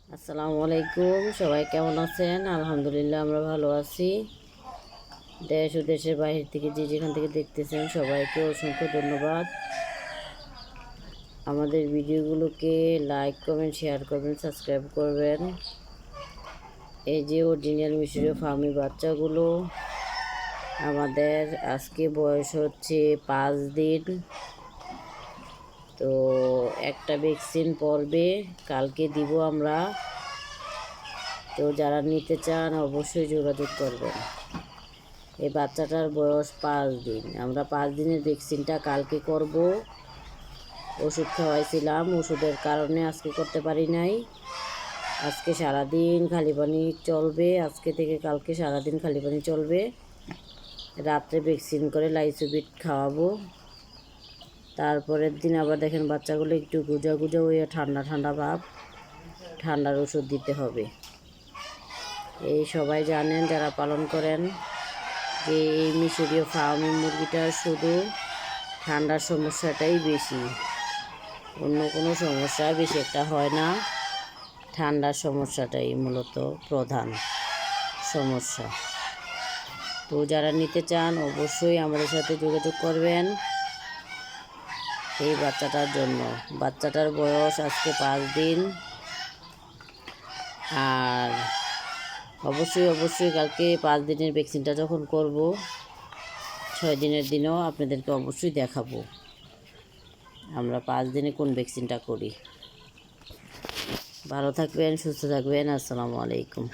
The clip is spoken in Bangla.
আসসালামু আলাইকুম, সবাই কেমন আছেন? আলহামদুলিল্লাহ আমরা ভালো আছি। দেশ ও দেশের বাহির থেকে যে যেখান থেকে দেখতেছেন সবাইকে অসংখ্য ধন্যবাদ। আমাদের ভিডিওগুলোকে লাইক, কমেন্ট, শেয়ার করবেন, সাবস্ক্রাইব করবেন। এই যে অরিজিনাল মিশরীয় ফার্মি বাচ্চাগুলো, আমাদের আজকে বয়স হচ্ছে 5 দিন। তো একটা ভ্যাকসিন পড়বে, কালকে দিব আমরা। তো যারা নিতে চান অবশ্যই যোগাযোগ করবেন। এই বাচ্চাটার বয়স 5 দিন। আমরা 5 দিনের ভ্যাকসিনটা কালকে করব। ওষুধ খাওয়াইছিলাম, ওষুধের কারণে আজকে করতে পারি নাই। আজকে সারাদিন খালি পানি চলবে, আজকে থেকে কালকে সারাদিন খালি পানি চলবে। রাত্রে ভ্যাকসিন করে লাইসোবিট খাওয়াবো। তারপরের দিন আবার দেখেন বাচ্চাগুলো একটু গুজা গুজা হয়ে ঠান্ডা ঠান্ডা ভাব, ঠান্ডার ওষুধ দিতে হবে। এই সবাই জানেন যারা পালন করেন যে এই মিশরীয় ফার্মি মুরগিটার শুধু ঠান্ডার সমস্যাটাই বেশি, অন্য কোনো সমস্যা বেশি একটা হয় না। ঠান্ডার সমস্যাটাই মূলত প্রধান সমস্যা। তো যারা নিতে চান অবশ্যই আমাদের সাথে যোগাযোগ করবেন এই বাচ্চাটার জন্য। বাচ্চাটার বয়স আজকে 5 দিন। আর অবশ্যই কালকে 5 দিনের ভ্যাকসিনটা যখন করব, 6 দিনের দিনও আপনাদেরকে অবশ্যই দেখাবো আমরা 5 দিনে কোন ভ্যাকসিনটা করি। ভালো থাকবেন, সুস্থ থাকবেন। আসসালামু আলাইকুম।